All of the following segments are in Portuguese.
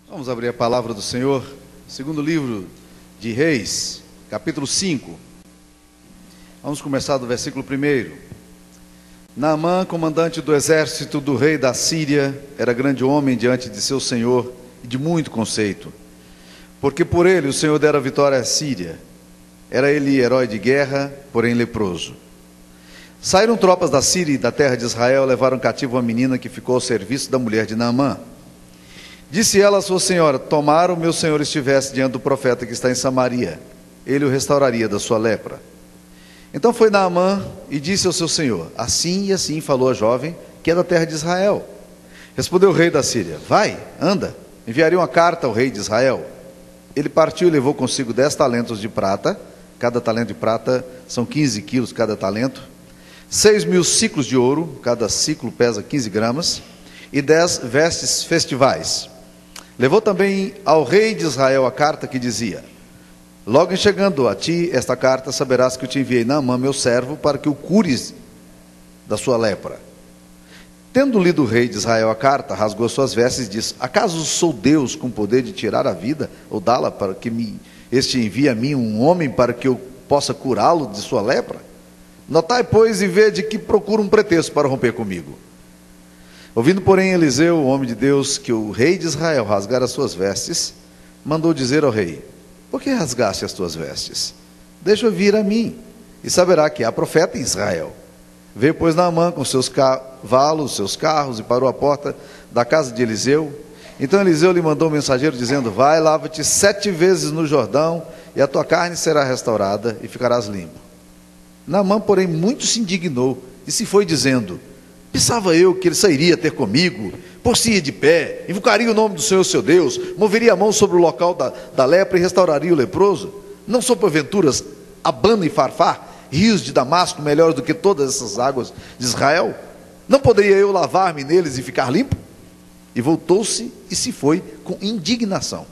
Vamos abrir a palavra do Senhor, segundo livro de Reis, capítulo 5. Vamos começar do versículo 1. Naamã, comandante do exército do rei da Síria, era grande homem diante de seu senhor e de muito conceito, porque por ele o Senhor dera vitória à Síria. Era ele herói de guerra, porém leproso. Saíram tropas da Síria e da terra de Israel, levaram cativo uma menina que ficou ao serviço da mulher de Naamã. Disse ela à sua senhora: tomara o meu senhor estivesse diante do profeta que está em Samaria, ele o restauraria da sua lepra. Então foi Naamã e disse ao seu senhor: assim e assim falou a jovem, que é da terra de Israel. Respondeu o rei da Síria: vai, anda, enviarei uma carta ao rei de Israel. Ele partiu e levou consigo 10 talentos de prata, cada talento de prata são 15 quilos cada talento, 6.000 ciclos de ouro, cada ciclo pesa 15 gramas, e 10 vestes festivais. Levou também ao rei de Israel a carta que dizia: logo em chegando a ti esta carta, saberás que eu te enviei Naamã, meu servo, para que o cures da sua lepra. Tendo lido o rei de Israel a carta, rasgou suas vestes e disse: acaso sou Deus com poder de tirar a vida ou dá-la, para que este envie a mim um homem para que eu possa curá-lo de sua lepra? Notai, pois, e vede que procura um pretexto para romper comigo. Ouvindo, porém, Eliseu, o homem de Deus, que o rei de Israel rasgara as suas vestes, mandou dizer ao rei: por que rasgaste as tuas vestes? Deixa-o vir a mim, e saberá que há profeta em Israel. Veio, pois, Naamã com seus cavalos, seus carros, e parou à porta da casa de Eliseu. Então Eliseu lhe mandou um mensageiro, dizendo: vai, lava-te 7 vezes no Jordão, e a tua carne será restaurada, e ficarás limpo. Naamã, porém, muito se indignou, e se foi dizendo: pensava eu que ele sairia ter comigo, por-se-ia de pé, invocaria o nome do Senhor seu Deus, moveria a mão sobre o local da lepra e restauraria o leproso? Não são porventuras Abana e Farfar, rios de Damasco, melhores do que todas essas águas de Israel? Não poderia eu lavar-me neles e ficar limpo? E voltou-se e se foi com indignação.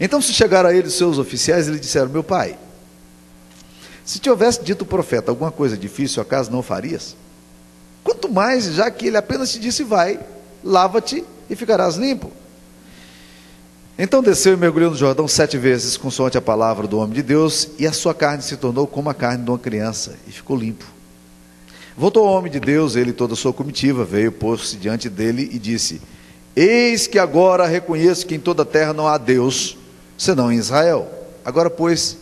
Então se chegaram a ele seus oficiais e lhe disseram: meu pai, se te houvesse dito o profeta alguma coisa difícil, acaso não o farias? Quanto mais, já que ele apenas te disse: vai, lava-te e ficarás limpo. Então desceu e mergulhou no Jordão 7 vezes, consoante a palavra do homem de Deus, e a sua carne se tornou como a carne de uma criança, e ficou limpo. Voltou o homem de Deus, ele e toda a sua comitiva, veio, pôs-se diante dele e disse: eis que agora reconheço que em toda a terra não há Deus, senão em Israel. Agora, pois,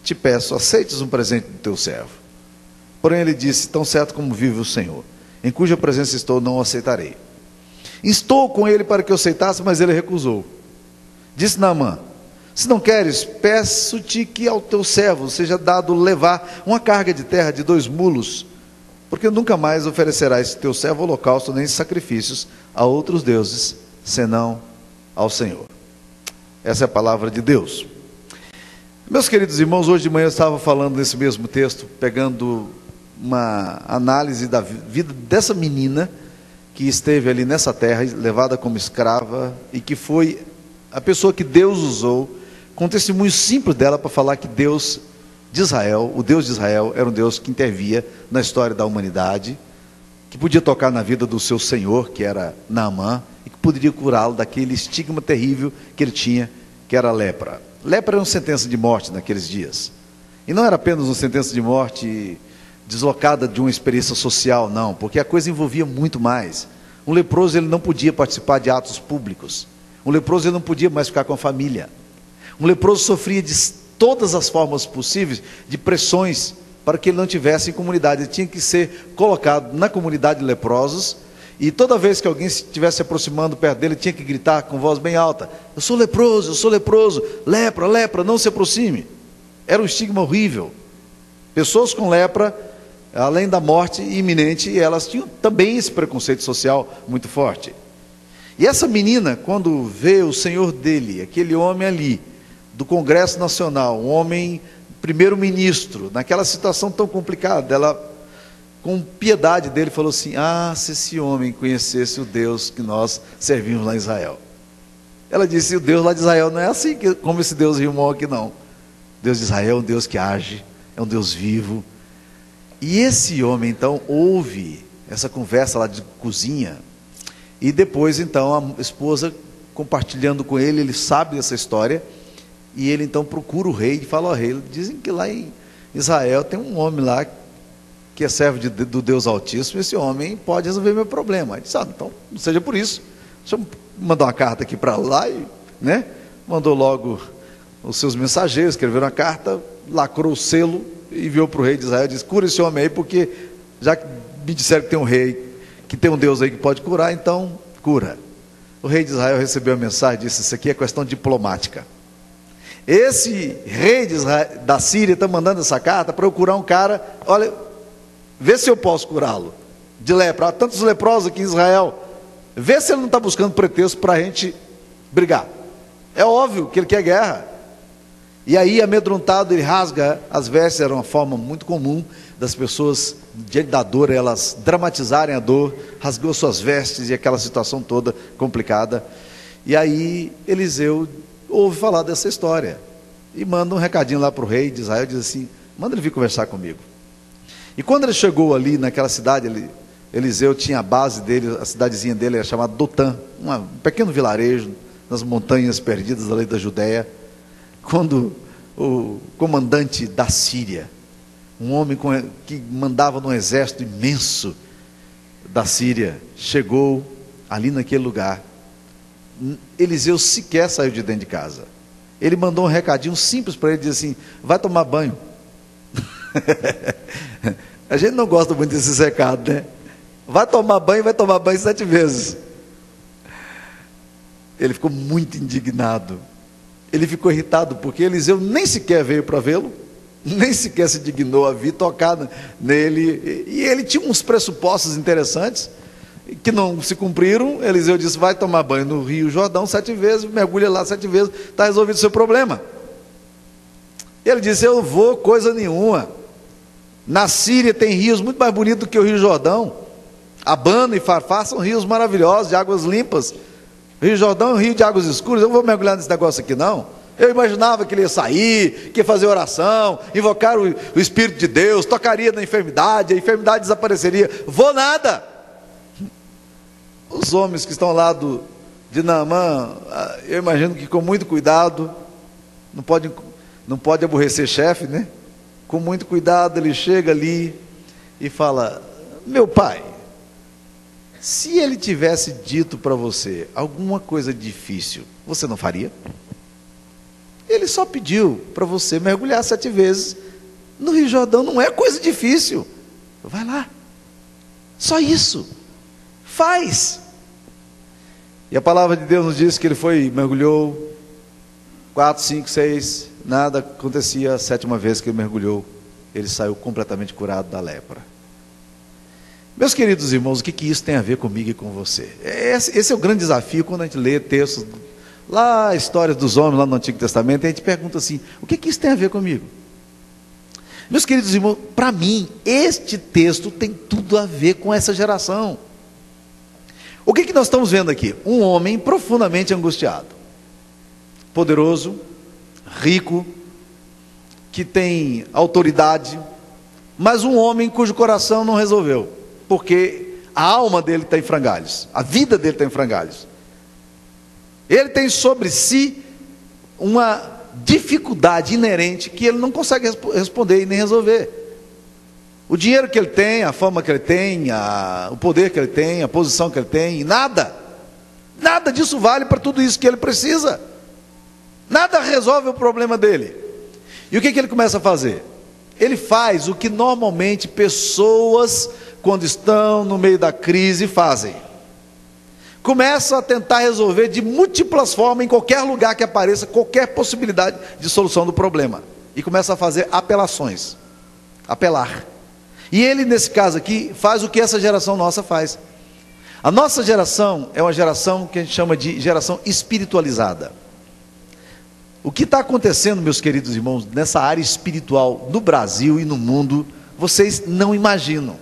te peço, aceites um presente do teu servo. Porém ele disse: tão certo como vive o Senhor, em cuja presença estou, não o aceitarei. Instou com ele para que eu aceitasse, mas ele recusou. Disse Naamã: se não queres, peço-te que ao teu servo seja dado levar uma carga de terra de 2 mulos, porque nunca mais oferecerá esse teu servo holocausto nem sacrifícios a outros deuses, senão ao Senhor. Essa é a palavra de Deus. Meus queridos irmãos, hoje de manhã eu estava falando nesse mesmo texto, pegando uma análise da vida dessa menina que esteve ali nessa terra, levada como escrava, e que foi a pessoa que Deus usou, com um testemunho simples dela, para falar que Deus de Israel, o Deus de Israel, era um Deus que intervia na história da humanidade, que podia tocar na vida do seu senhor, que era Naamã, e que poderia curá-lo daquele estigma terrível que ele tinha, que era a lepra. Lepra era uma sentença de morte naqueles dias. E não era apenas uma sentença de morte deslocada de uma experiência social, não, porque a coisa envolvia muito mais. Um leproso, ele não podia participar de atos públicos. Um leproso, ele não podia mais ficar com a família. Um leproso sofria de todas as formas possíveis de pressões para que ele não tivesse em comunidade. Ele tinha que ser colocado na comunidade de leprosos, e toda vez que alguém estivesse se aproximando perto dele, tinha que gritar com voz bem alta: eu sou leproso, lepra, lepra, não se aproxime. Era um estigma horrível. Pessoas com lepra, além da morte iminente, elas tinham também esse preconceito social muito forte. E essa menina, quando vê o senhor dele, aquele homem ali, do Congresso Nacional, um homem primeiro-ministro, naquela situação tão complicada, ela, com piedade dele, falou assim: se esse homem conhecesse o Deus que nós servimos lá em Israel. Ela disse: o Deus lá de Israel não é assim como esse Deus irmão aqui, não. Deus de Israel é um Deus que age, é um Deus vivo. E esse homem então ouve essa conversa lá de cozinha, e depois então a esposa compartilhando com ele, ele sabe dessa história, e ele então procura o rei e fala: ó rei, dizem que lá em Israel tem um homem lá que é servo do Deus Altíssimo, esse homem pode resolver meu problema. Ele disse: então não seja por isso, deixa eu mandar uma carta aqui para lá, e, né? Mandou logo os seus mensageiros, escreveram a carta, lacrou o selo, e enviou para o rei de Israel, disse: cura esse homem aí, porque já que me disseram que tem um rei, que tem um Deus aí que pode curar, então cura. O rei de Israel recebeu a mensagem e disse: isso aqui é questão diplomática. Esse rei de Israel, da Síria está mandando essa carta para eu curar um cara, olha, vê se eu posso curá-lo de lepra. Há tantos leprosos aqui em Israel, vê se ele não está buscando pretexto para a gente brigar. É óbvio que ele quer guerra. E aí, amedrontado, ele rasga as vestes. Era uma forma muito comum das pessoas, diante da dor, elas dramatizarem a dor. Rasgou suas vestes e aquela situação toda complicada. E aí Eliseu ouve falar dessa história e manda um recadinho lá para o rei de Israel, diz assim: manda ele vir conversar comigo. E quando ele chegou ali naquela cidade, Eliseu tinha a base dele, a cidadezinha dele era chamada Dotã, um pequeno vilarejo nas montanhas perdidas ali da Judéia. Quando o comandante da Síria, um homem que mandava num exército imenso da Síria, chegou ali naquele lugar, Eliseu sequer saiu de dentro de casa. Ele mandou um recadinho simples para ele, diz assim: vai tomar banho. A gente não gosta muito desses recados, né? Vai tomar banho 7 vezes. Ele ficou muito indignado. Ele ficou irritado, porque Eliseu nem sequer veio para vê-lo, nem sequer se dignou a vir tocar nele, e ele tinha uns pressupostos interessantes, que não se cumpriram. Eliseu disse: vai tomar banho no Rio Jordão 7 vezes, mergulha lá 7 vezes, está resolvido o seu problema. Ele disse: eu vou coisa nenhuma, na Síria tem rios muito mais bonitos do que o Rio Jordão, Abana e Farfar são rios maravilhosos, de águas limpas. Rio Jordão é um rio de águas escuras, eu não vou mergulhar nesse negócio aqui não. Eu imaginava que ele ia sair, que ia fazer oração, invocar o Espírito de Deus, tocaria na enfermidade, a enfermidade desapareceria. Vou nada. Os homens que estão lá de Naamã, eu imagino que com muito cuidado, não pode aborrecer chefe, né? Com muito cuidado ele chega ali e fala: meu pai, se ele tivesse dito para você alguma coisa difícil, você não faria? Ele só pediu para você mergulhar 7 vezes no Rio Jordão, não é coisa difícil. Vai lá, só isso, faz. E a palavra de Deus nos diz que ele foi, mergulhou 4, 5, 6, nada acontecia. A 7ª vez que ele mergulhou, ele saiu completamente curado da lepra. Meus queridos irmãos, o que isso tem a ver comigo e com você? Esse é o grande desafio quando a gente lê textos, lá, histórias dos homens lá no Antigo Testamento, e a gente pergunta assim: o que isso tem a ver comigo? Meus queridos irmãos, para mim, este texto tem tudo a ver com essa geração. O que nós estamos vendo aqui? Um homem profundamente angustiado, poderoso, rico, que tem autoridade, mas um homem cujo coração não resolveu, porque a alma dele está em frangalhos, a vida dele está em frangalhos. Ele tem sobre si uma dificuldade inerente que ele não consegue responder e nem resolver. O dinheiro que ele tem, a fama que ele tem, o poder que ele tem, a posição que ele tem, nada disso vale para tudo isso que ele precisa. Nada resolve o problema dele. E o que ele começa a fazer? Ele faz o que normalmente pessoas, quando estão no meio da crise, fazem. Começam a tentar resolver de múltiplas formas, em qualquer lugar que apareça, qualquer possibilidade de solução do problema. E começa a fazer apelações. Apelar. E ele, nesse caso aqui, faz o que essa geração nossa faz. A nossa geração é uma geração que a gente chama de geração espiritualizada. O que está acontecendo, meus queridos irmãos, nessa área espiritual, no Brasil e no mundo, vocês não imaginam.